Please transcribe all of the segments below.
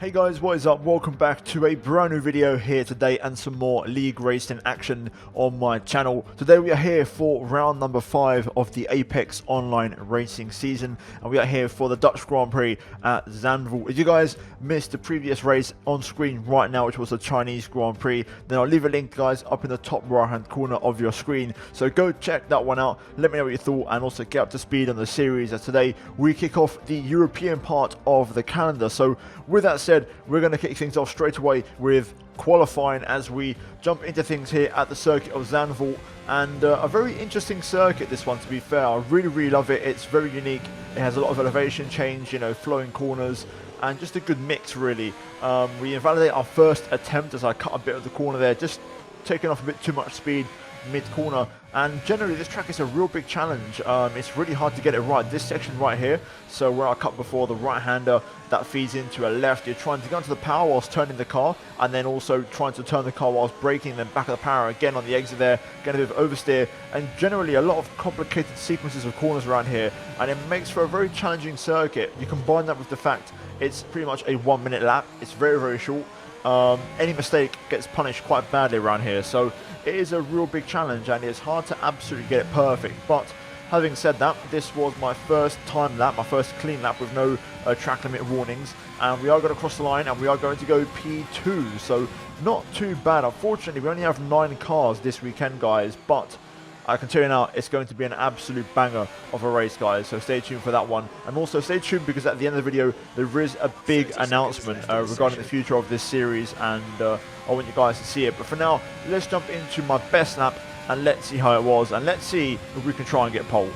Hey guys, what is up? Welcome back to a brand new video here today and some more league racing action on my channel. Today we are here for round number 5 of the Apex online racing season, and we are here for the Dutch Grand Prix at Zandvoort. If you guys missed the previous race on screen right now, which was the Chinese Grand Prix, then I'll leave a link, guys, up in the top right hand corner of your screen, so go check that one out. Let me know what you thought and also get up to speed on the series, as today we kick off the European part of the calendar. So with that said, we're going to kick things off straight away with qualifying as we jump into things here at the circuit of Zandvoort. And a very interesting circuit, this one, to be fair. I really love it. It's very unique. It has a lot of elevation change, you know, flowing corners, and just a good mix, really. We invalidate our first attempt as I cut a bit of the corner there, just taking off a bit too much speed mid-corner. And generally this track is a real big challenge. It's really hard to get it right. This section right here, so where I cut before, the right-hander that feeds into a left, you're trying to go into the power whilst turning the car, and then also trying to turn the car whilst braking, then back of the power again on the exit there, getting a bit of oversteer, and generally a lot of complicated sequences of corners around here, and it makes for a very challenging circuit. You combine that with the fact it's pretty much a 1 minute lap. It's very short. Any mistake gets punished quite badly around here, so it is a real big challenge and it's hard to absolutely get it perfect. But having said that, this was my first time lap, my first clean lap with no track limit warnings, and we are going to cross the line and we are going to go P2, so not too bad. Unfortunately, we only have 9 cars this weekend, guys, but I can tell you now, it's going to be an absolute banger of a race, guys, so stay tuned for that one. And also stay tuned, because at the end of the video there is a big announcement regarding the future of this series, and I want you guys to see it. But for now, let's jump into my best lap and let's see how it was, and let's see if we can try and get pole.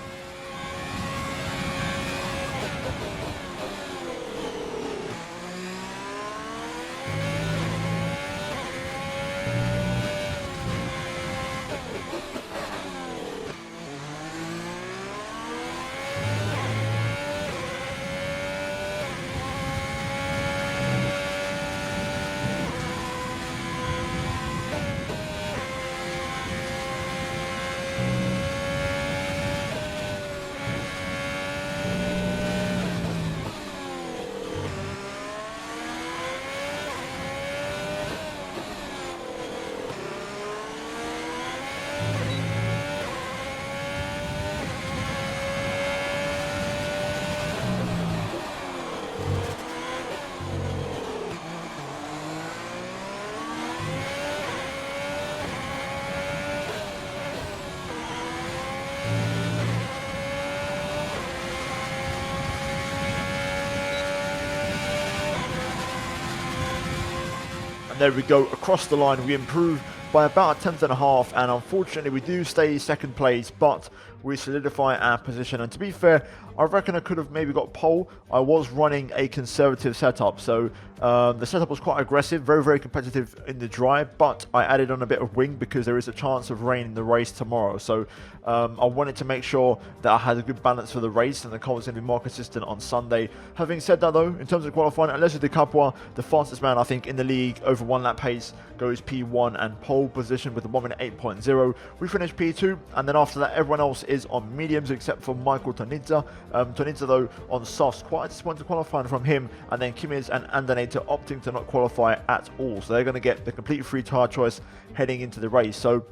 There we go, across the line we improve by about a tenth and a half, and unfortunately we do stay second place, but we solidify our position. And to be fair, I reckon I could have maybe got pole. I was running a conservative setup, so the setup was quite aggressive, very competitive in the dry, but I added on a bit of wing because there is a chance of rain in the race tomorrow. So I wanted to make sure that I had a good balance for the race, and the car was going to be more consistent on Sunday. Having said that though, in terms of qualifying, Alessio Di Capua, the fastest man I think in the league over 1 lap pace, goes P1 and pole position with a 1 minute 8.0. We finished P2, and then after that everyone else is on mediums except for Michael Tonizza. Tonizza though on softs, quite disappointed qualifying from him, and then Kimiz and Andanator opting to not qualify at all, so they're going to get the complete free tire choice heading into the race. So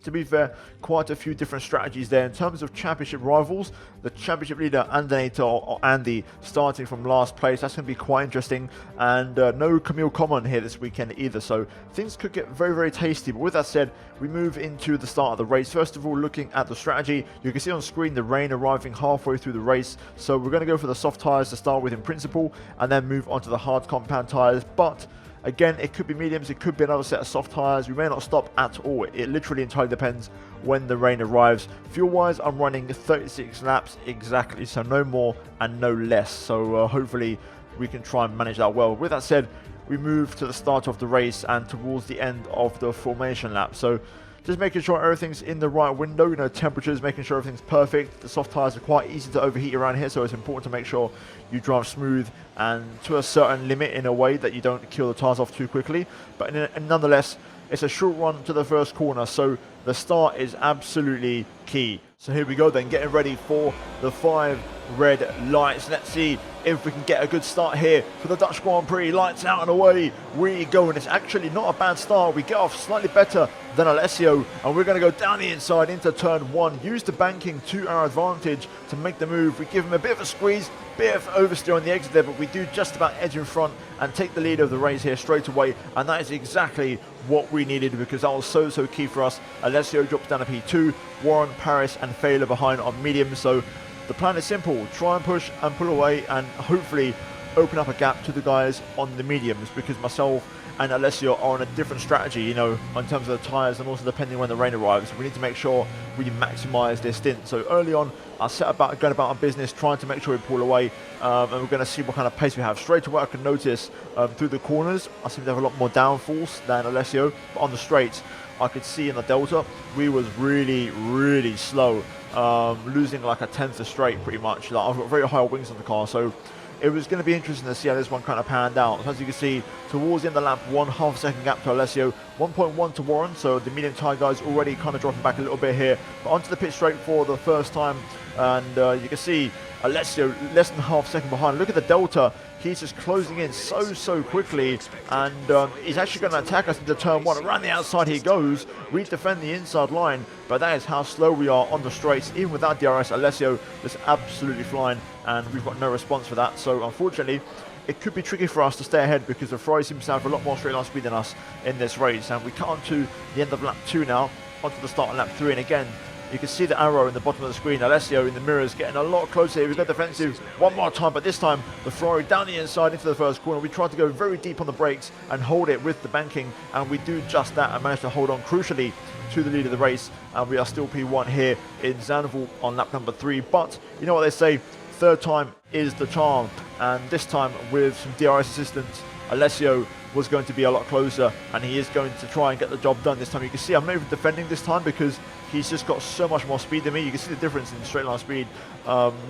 to be fair, quite a few different strategies there. In terms of championship rivals, the championship leader Andanator or Andy starting from last place, that's going to be quite interesting, and no Camille Common here this weekend either, so things could get very tasty. But with that said, we move into the start of the race. First of all, looking at the strategy, you can see on screen the rain arriving halfway through the race, so we're going to go for the soft tires to start with in principle, and then move on to the hard compound tires. But again, it could be mediums, it could be another set of soft tyres. We may not stop at all. It literally entirely depends when the rain arrives. Fuel-wise, I'm running 36 laps exactly, so no more and no less. So hopefully we can try and manage that well. With that said, we move to the start of the race and towards the end of the formation lap. So just making sure everything's in the right window, you know, temperatures, making sure everything's perfect. The soft tyres are quite easy to overheat around here, so it's important to make sure you drive smooth and to a certain limit in a way that you don't kill the tyres off too quickly. But nonetheless, it's a short run to the first corner, so the start is absolutely key. So here we go then, getting ready for the 5 red lights. Let's see if we can get a good start here for the Dutch Grand Prix. Lights out and away we go, and it's actually not a bad start. We get off slightly better than Alessio, and we're going to go down the inside into turn 1, use the banking to our advantage to make the move. We give him a bit of a squeeze, bit of oversteer on the exit there, but we do just about edge in front and take the lead of the race here straight away, and that is exactly what we needed, because that was so key for us. Alessio drops down to P2, Warren, Paris and Failer behind on medium. So the plan is simple: try and push and pull away and hopefully open up a gap to the guys on the mediums, because myself and Alessio are on a different strategy, you know, in terms of the tyres, and also depending when the rain arrives. We need to make sure we maximise this stint. So early on, I set about going about our business, trying to make sure we pull away, and we're going to see what kind of pace we have. Straight away, I can notice through the corners, I seem to have a lot more downforce than Alessio, but on the straights, I could see in the Delta, we was really slow, losing like a tenth a straight pretty much. Like, I've got very high wings on the car, so it was going to be interesting to see how this one kind of panned out. So as you can see, towards the end of the lap, 1/2 second gap to Alessio, 1.1 to Warren, so the medium tyre guys already kind of dropping back a little bit here. But onto the pit straight for the first time, and you can see Alessio less than ½ second behind. Look at the Delta. He's just closing in so quickly, and he's actually going to attack us into turn 1. Around the outside he goes. We defend the inside line, but that is how slow we are on the straights. Even without DRS, Alessio is absolutely flying, and we've got no response for that. So unfortunately, it could be tricky for us to stay ahead, because the Ferrari seems to have a lot more straight line speed than us in this race. And we cut on to the end of lap 2 now, onto the start of lap 3, and again, you can see the arrow in the bottom of the screen. Alessio in the mirrors getting a lot closer here. We go defensive one more time, but this time the Ferrari down the inside into the first corner. We tried to go very deep on the brakes and hold it with the banking, and we do just that and manage to hold on crucially to the lead of the race. And we are still P1 here in Zandvoort on lap number 3. But you know what they say, third time is the charm, and this time with some DRS assistance, Alessio was going to be a lot closer, and he is going to try and get the job done this time. You can see I'm not even defending this time, because he's just got so much more speed than me. You can see the difference in straight line speed.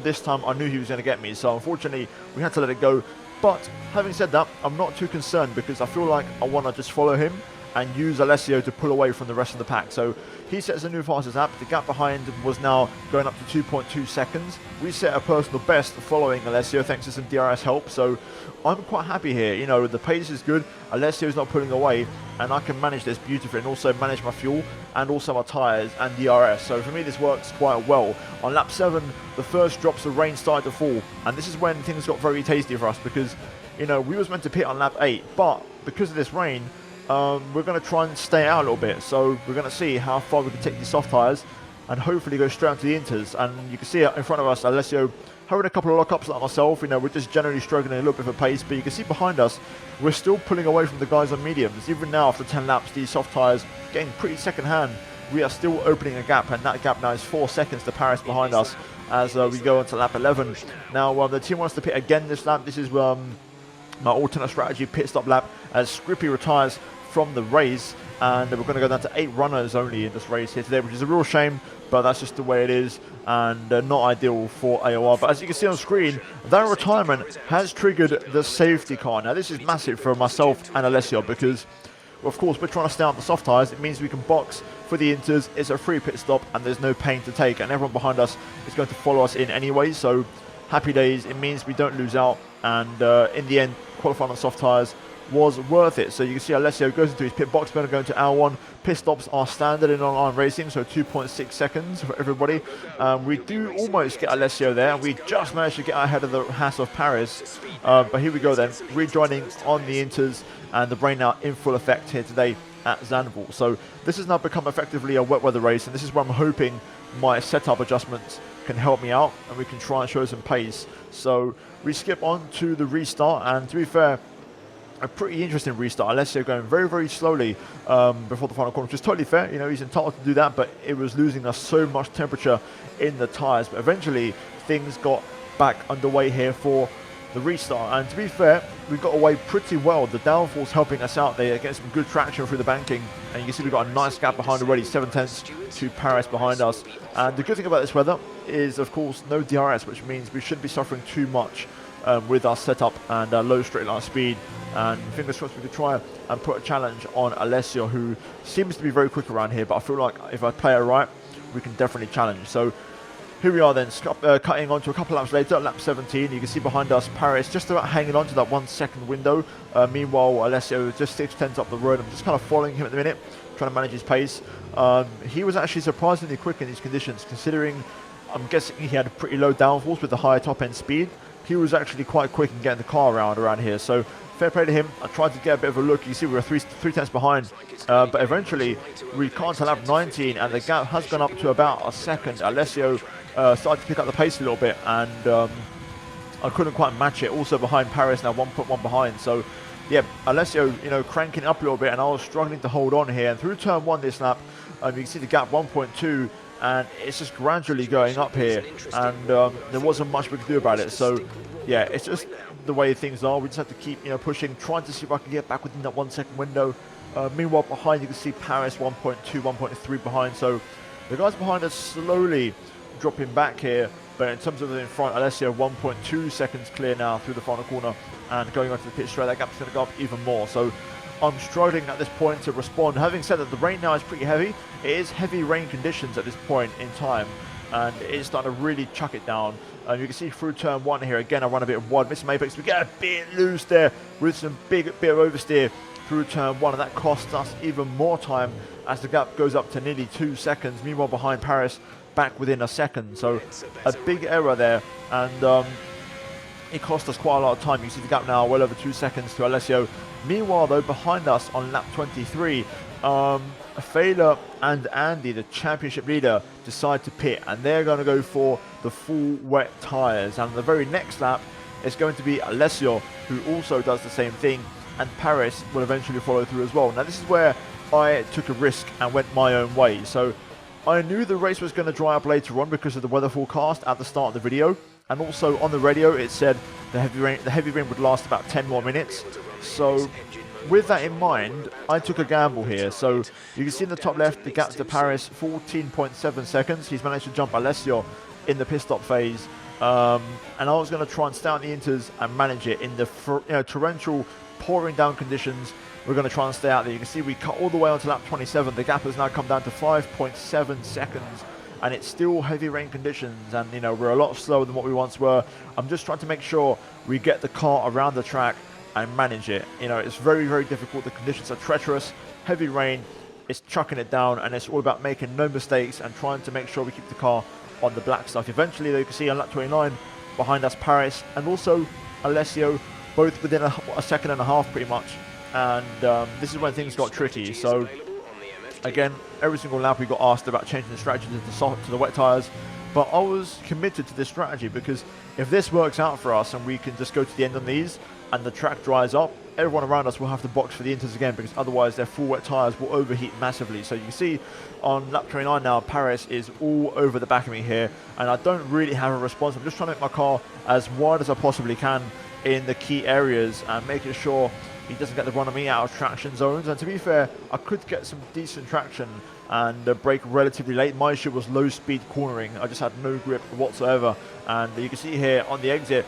This time I knew he was going to get me, so unfortunately we had to let it go. But having said that, I'm not too concerned, because I feel like I want to just follow him and use Alessio to pull away from the rest of the pack. So he sets a new fastest lap. The gap behind was now going up to 2.2 seconds. We set a personal best following Alessio thanks to some DRS help. So I'm quite happy here. You know, the pace is good. Alessio's not pulling away, and I can manage this beautifully, and also manage my fuel and also my tyres and DRS. So for me, this works quite well. On lap 7, the first drops of rain started to fall, and this is when things got very tasty for us, because, you know, we was meant to pit on lap 8, but because of this rain, we're going to try and stay out a little bit. So we're going to see how far we can take these soft tyres and hopefully go straight onto the inters. And you can see in front of us, Alessio having a couple of lockups like myself. You know, we're just generally struggling a little bit of a pace, but you can see behind us, we're still pulling away from the guys on mediums. Even now, after 10 laps, these soft tyres getting pretty second hand. We are still opening a gap, and that gap now is 4 seconds to Paris behind us as we go into lap 11. Now, the team wants to pit again this lap. This is my alternate strategy pit stop lap, as Scrippy retires from the race, and we're going to go down to 8 runners only in this race here today, which is a real shame, but that's just the way it is, and not ideal for AOR. But as you can see on screen, that retirement has triggered the safety car. Now this is massive for myself and Alessio, because of course we're trying to stay out the soft tyres. It means we can box for the inters. It's a free pit stop, and there's no pain to take, and everyone behind us is going to follow us in anyway, so happy days. It means we don't lose out, and in the end, qualifying on soft tyres was worth it. So you can see Alessio goes into his pit box. We're going to go into R1. Pit stops are standard in online racing, so 2.6 seconds for everybody. We do almost get Alessio there, and we just managed to get ahead of the Haas of Paris. But here we go then, rejoining on the inters, and the rain now in full effect here today at Zandvoort. So this has now become effectively a wet weather race, and this is where I'm hoping my setup adjustments can help me out, and we can try and show some pace. So we skip on to the restart, and to be fair, a pretty interesting restart. Alessio going very slowly before the final corner, which is totally fair. You know, he's entitled to do that, but it was losing us so much temperature in the tyres. But eventually things got back underway here for the restart, and to be fair, we got away pretty well. The downforce helping us out there, getting some good traction through the banking, and you can see we've got a nice gap behind already, 7/10 to Paris behind us. And the good thing about this weather is, of course, no DRS, which means we shouldn't be suffering too much with our setup and low straight line speed. And fingers crossed we could try and put a challenge on Alessio, who seems to be very quick around here, but I feel like if I play it right, we can definitely challenge. So here we are then, cutting on to a couple laps later, lap 17. You can see behind us Paris just about hanging on to that 1 second window. Meanwhile, Alessio is just 6/10 up the road. I'm just kind of following him at the minute, trying to manage his pace. He was actually surprisingly quick in these conditions, considering I'm guessing he had a pretty low downforce with the higher top end speed. He was actually quite quick in getting the car around here. So fair play to him. I tried to get a bit of a look. You see we were three tenths behind, but eventually we can't till lap 19, and the gap has gone up to about a second. Alessio started to pick up the pace a little bit, and I couldn't quite match it. Also behind Paris, now 1.1 behind. So yeah, Alessio, you know, cranking up a little bit, and I was struggling to hold on here. And through turn 1 this lap, you can see the gap 1.2, and it's just gradually going up here, and there wasn't much we could do about it. So yeah, it's just the way things are. We just have to keep, you know, pushing, trying to see if I can get back within that 1 second window. Meanwhile, behind you can see Paris 1.2, 1.3 behind. So the guys behind us slowly dropping back here. But in terms of in front, Alessio 1.2 seconds clear now through the final corner, and going onto the pit straight, that gap's going to go up even more. So I'm struggling at this point to respond. Having said that, the rain now is pretty heavy. It is heavy rain conditions at this point in time, and it's starting to really chuck it down. You can see through turn 1 here, again, I run a bit wide, missing my apex. We get a bit loose there with some bit of oversteer through turn 1, and that costs us even more time as the gap goes up to nearly 2 seconds. Meanwhile, behind Paris, back within a second. So a big error there, and it cost us quite a lot of time. You can see the gap now well over 2 seconds to Alessio. Meanwhile, though, behind us on lap 23, Fela and Andy, the championship leader, decide to pit, and they're going to go for the full wet tyres. And the very next lap is going to be Alessio, who also does the same thing, and Paris will eventually follow through as well. Now, this is where I took a risk and went my own way. So I knew the race was going to dry up later on because of the weather forecast at the start of the video, and also on the radio it said the heavy rain would last about 10 more minutes. So with that in mind, I took a gamble here. So you can see in the top left, the gap to Paris, 14.7 seconds. He's managed to jump Alessio in the pit stop phase. And I was going to try and stay on the inters and manage it in the torrential, pouring down conditions. We're going to try and stay out there. You can see we cut all the way onto lap 27. The gap has now come down to 5.7 seconds. And it's still heavy rain conditions, and you know, we're a lot slower than what we once were. I'm just trying to make sure we get the car around the track and manage it. You know, it's very, very difficult. The conditions are treacherous, heavy rain, it's chucking it down, and it's all about making no mistakes and trying to make sure we keep the car on the black stuff. Eventually, though, you can see on lap 29, behind us Paris and also Alessio, both within a second and a half pretty much. And this is when things got tricky. So again, every single lap we got asked about changing the strategy to the wet tyres, but I was committed to this strategy because if this works out for us and we can just go to the end on these and the track dries up, everyone around us will have to box for the inters again, because otherwise their full wet tyres will overheat massively. So you can see on lap 29 now, Paris is all over the back of me here, and I don't really have a response. I'm just trying to make my car as wide as I possibly can in the key areas and making sure he doesn't get the run of me out of traction zones. And to be fair, I could get some decent traction and brake relatively late. My issue was low speed cornering. I just had no grip whatsoever. And you can see here on the exit,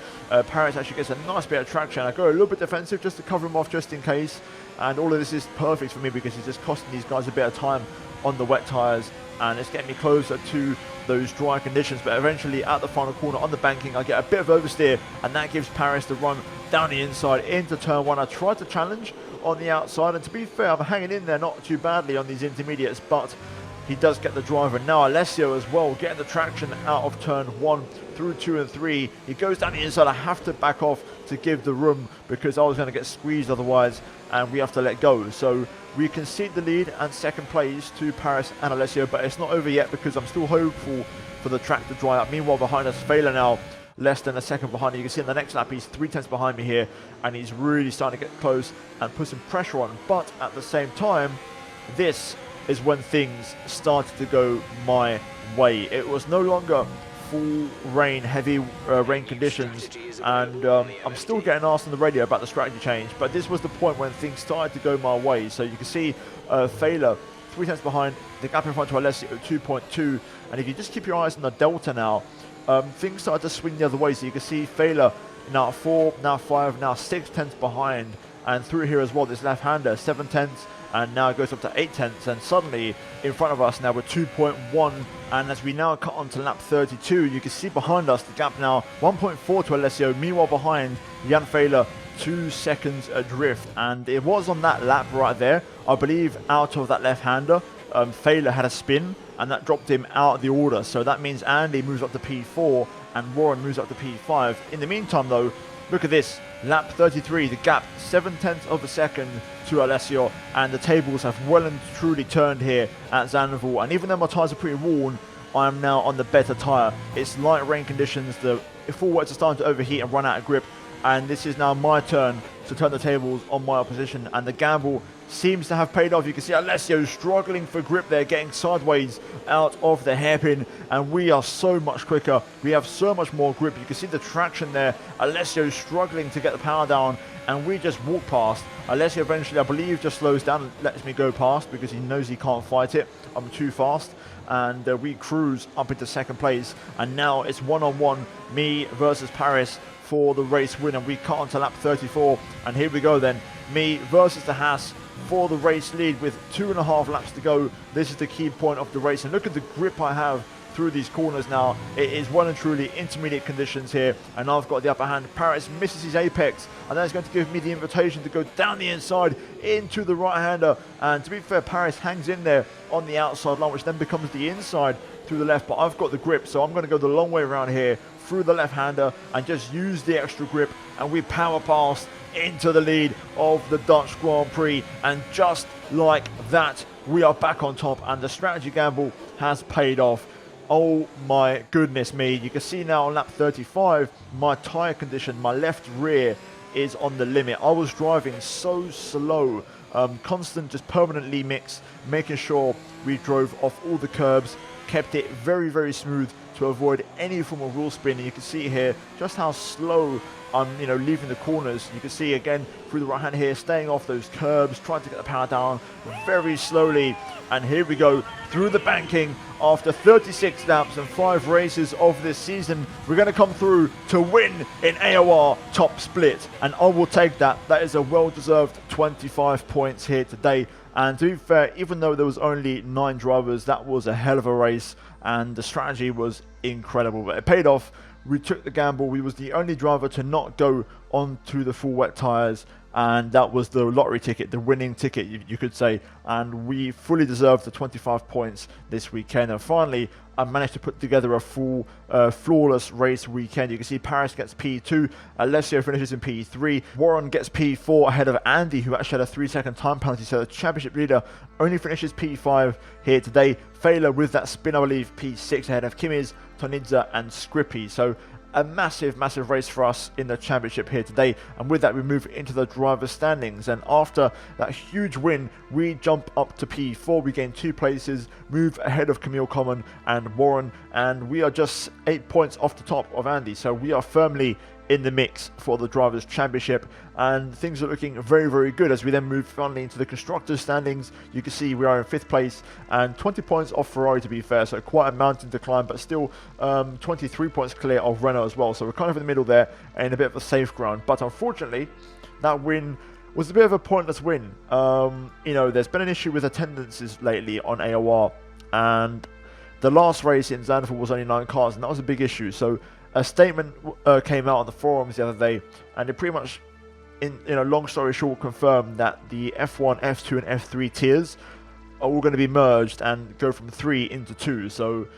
Paris actually gets a nice bit of traction. I go a little bit defensive just to cover him off just in case. And all of this is perfect for me because he's just costing these guys a bit of time on the wet tyres, and it's getting me closer to those dry conditions. But eventually at the final corner on the banking, I get a bit of oversteer, and that gives Paris the run down the inside into turn 1. I tried to challenge on the outside, and to be fair, I'm hanging in there not too badly on these intermediates, but he does get the driver. Now Alessio as well, getting the traction out of turn 1 through 2 and 3. He goes down the inside. I have to back off to give the room because I was going to get squeezed otherwise, and we have to let go. So we concede the lead and second place to Paris and Alessio, but it's not over yet because I'm still hopeful for the track to dry up. Meanwhile, behind us, Fela now less than a second behind. You can see in the next lap he's 3 tenths behind me here, and he's really starting to get close and put some pressure on. But at the same time, this is when things started to go my way. It was no longer full rain, heavy rain conditions, and I'm still getting asked on the radio about the strategy change, but this was the point when things started to go my way. So you can see Fela 3 tenths behind, the gap in front to Alessio 2.2, and if you just keep your eyes on the delta now, things started to swing the other way. So you can see Fela now 4, now 5, now 6 tenths behind, and through here as well, this left-hander 7 tenths, and now it goes up to 8/10, and suddenly in front of us now we're 2.1, and as we now cut onto lap 32, you can see behind us the gap now 1.4 to Alessio. Meanwhile behind, Jan Fehler 2 seconds adrift, and it was on that lap right there, I believe, out of that left-hander, Fehler had a spin, and that dropped him out of the order. So that means Andy moves up to P4 and Warren moves up to P5. In the meantime though, look at this, lap 33, the gap 7/10 of a second to Alessio, and the tables have well and truly turned here at Zandvoort. And even though my tyres are pretty worn, I am now on the better tyre. It's light rain conditions, the full wets are starting to overheat and run out of grip, and this is now my turn to turn the tables on my opposition, and the gamble seems to have paid off. You can see Alessio struggling for grip there, getting sideways out of the hairpin, and we are so much quicker. We have so much more grip. You can see the traction there. Alessio struggling to get the power down, and we just walk past. Alessio eventually, I believe, just slows down and lets me go past because he knows he can't fight it. I'm too fast, and we cruise up into second place, and now it's one-on-one, me versus Paris for the race win, and we cut onto lap 34, and here we go then, me versus the Haas for the race lead with 2.5 laps to go. This is the key point of the race, and look at the grip I have through these corners now. It is well and truly intermediate conditions here, and I've got the upper hand. Paris misses his apex, and that's going to give me the invitation to go down the inside into the right-hander, and to be fair, Paris hangs in there on the outside line, which then becomes the inside through the left, but I've got the grip, so I'm going to go the long way around here through the left-hander and just use the extra grip, and we power past into the lead of the Dutch Grand Prix, and just like that we are back on top, and the strategy gamble has paid off. Oh my goodness me, you can see now on lap 35 my tyre condition, my left rear is on the limit. I was driving so slow, constant just permanently mix, making sure we drove off all the curbs, kept it very, very smooth to avoid any form of wheel spin. And you can see here just how slow I'm, leaving the corners. You can see again through the right hand here, staying off those curbs, trying to get the power down very slowly. And here we go through the banking. After 36 laps and 5 races of this season, we're going to come through to win in AOR top split, and I will take that. That is a well-deserved 25 points here today. And to be fair, even though there was only 9 drivers, that was a hell of a race, and the strategy was incredible, but it paid off. We took the gamble. We was the only driver to not go onto the full wet tyres, and that was the lottery ticket, the winning ticket, you could say. And we fully deserved the 25 points this weekend. And finally, I managed to put together a full flawless race weekend. You can see Paris gets P2, Alessio finishes in P3, Warren gets P4 ahead of Andy, who actually had a 3-second time penalty, so the championship leader only finishes P5 here today. Fehler with that spin, I believe, P6 ahead of Kimiz, Tonidze and Scrippy. So a massive race for us in the championship here today, and with that we move into the driver standings. And after that huge win, we jump up to P4, we gain 2 places, move ahead of Camille Common and Warren, and we are just 8 points off the top of Andy, so we are firmly in the mix for the Drivers' Championship, and things are looking very good as we then move finally into the Constructors' standings. You can see we are in 5th place and 20 points off Ferrari, to be fair, so quite a mountain to climb, but still 23 points clear of Renault as well, so we're kind of in the middle there in a bit of a safe ground. But unfortunately, that win was a bit of a pointless win. There's been an issue with attendances lately on AOR, and the last race in Zandvoort was only 9 cars, and that was a big issue. So a statement came out on the forums the other day, and it pretty much, long story short, confirmed that the F1, F2 and F3 tiers are all going to be merged and go from 3 into 2. So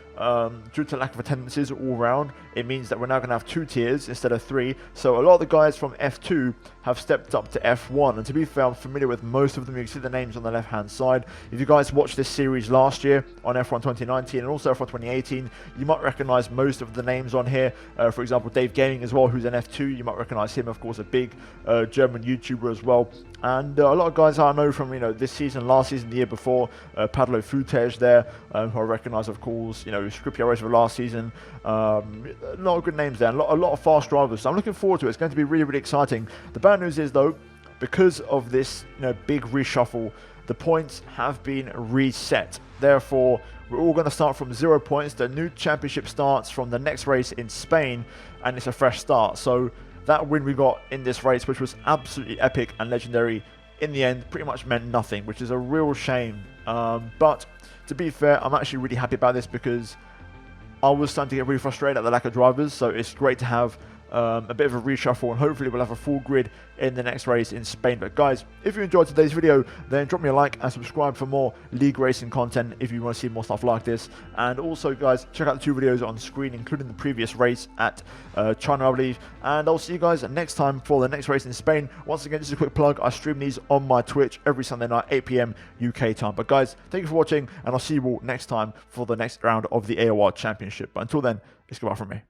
due to lack of attendances all round, it means that we're now going to have 2 tiers instead of 3. So a lot of the guys from F2 have stepped up to F1, and to be fair, I'm familiar with most of them. You can see the names on the left hand side. If you guys watched this series last year on F1 2019 and also F1 2018, you might recognize most of the names on here. For example, Dave Gaming as well, who's an F2. You might recognize him, of course, a big German YouTuber as well. And a lot of guys I know from this season, last season, the year before, Padlo Futej there, who I recognize, of course, Scrippy race of last season. A lot of good names there, and a lot of fast drivers. So I'm looking forward to it. It's going to be really exciting. The bad news is, though, because of this big reshuffle, the points have been reset. Therefore, we're all going to start from 0 points. The new championship starts from the next race in Spain, and it's a fresh start. So that win we got in this race, which was absolutely epic and legendary, in the end pretty much meant nothing, which is a real shame. But to be fair, I'm actually really happy about this because I was starting to get really frustrated at the lack of drivers, so it's great to have a bit of a reshuffle, and hopefully we'll have a full grid in the next race in Spain. But guys, if you enjoyed today's video, then drop me a like and subscribe for more league racing content if you want to see more stuff like this. And also guys, check out the 2 videos on screen, including the previous race at China, I believe. And I'll see you guys next time for the next race in Spain. Once again, just a quick plug, I stream these on my Twitch every Sunday night, 8 PM UK time. But guys, thank you for watching, and I'll see you all next time for the next round of the AOR Championship. But until then, it's goodbye from me.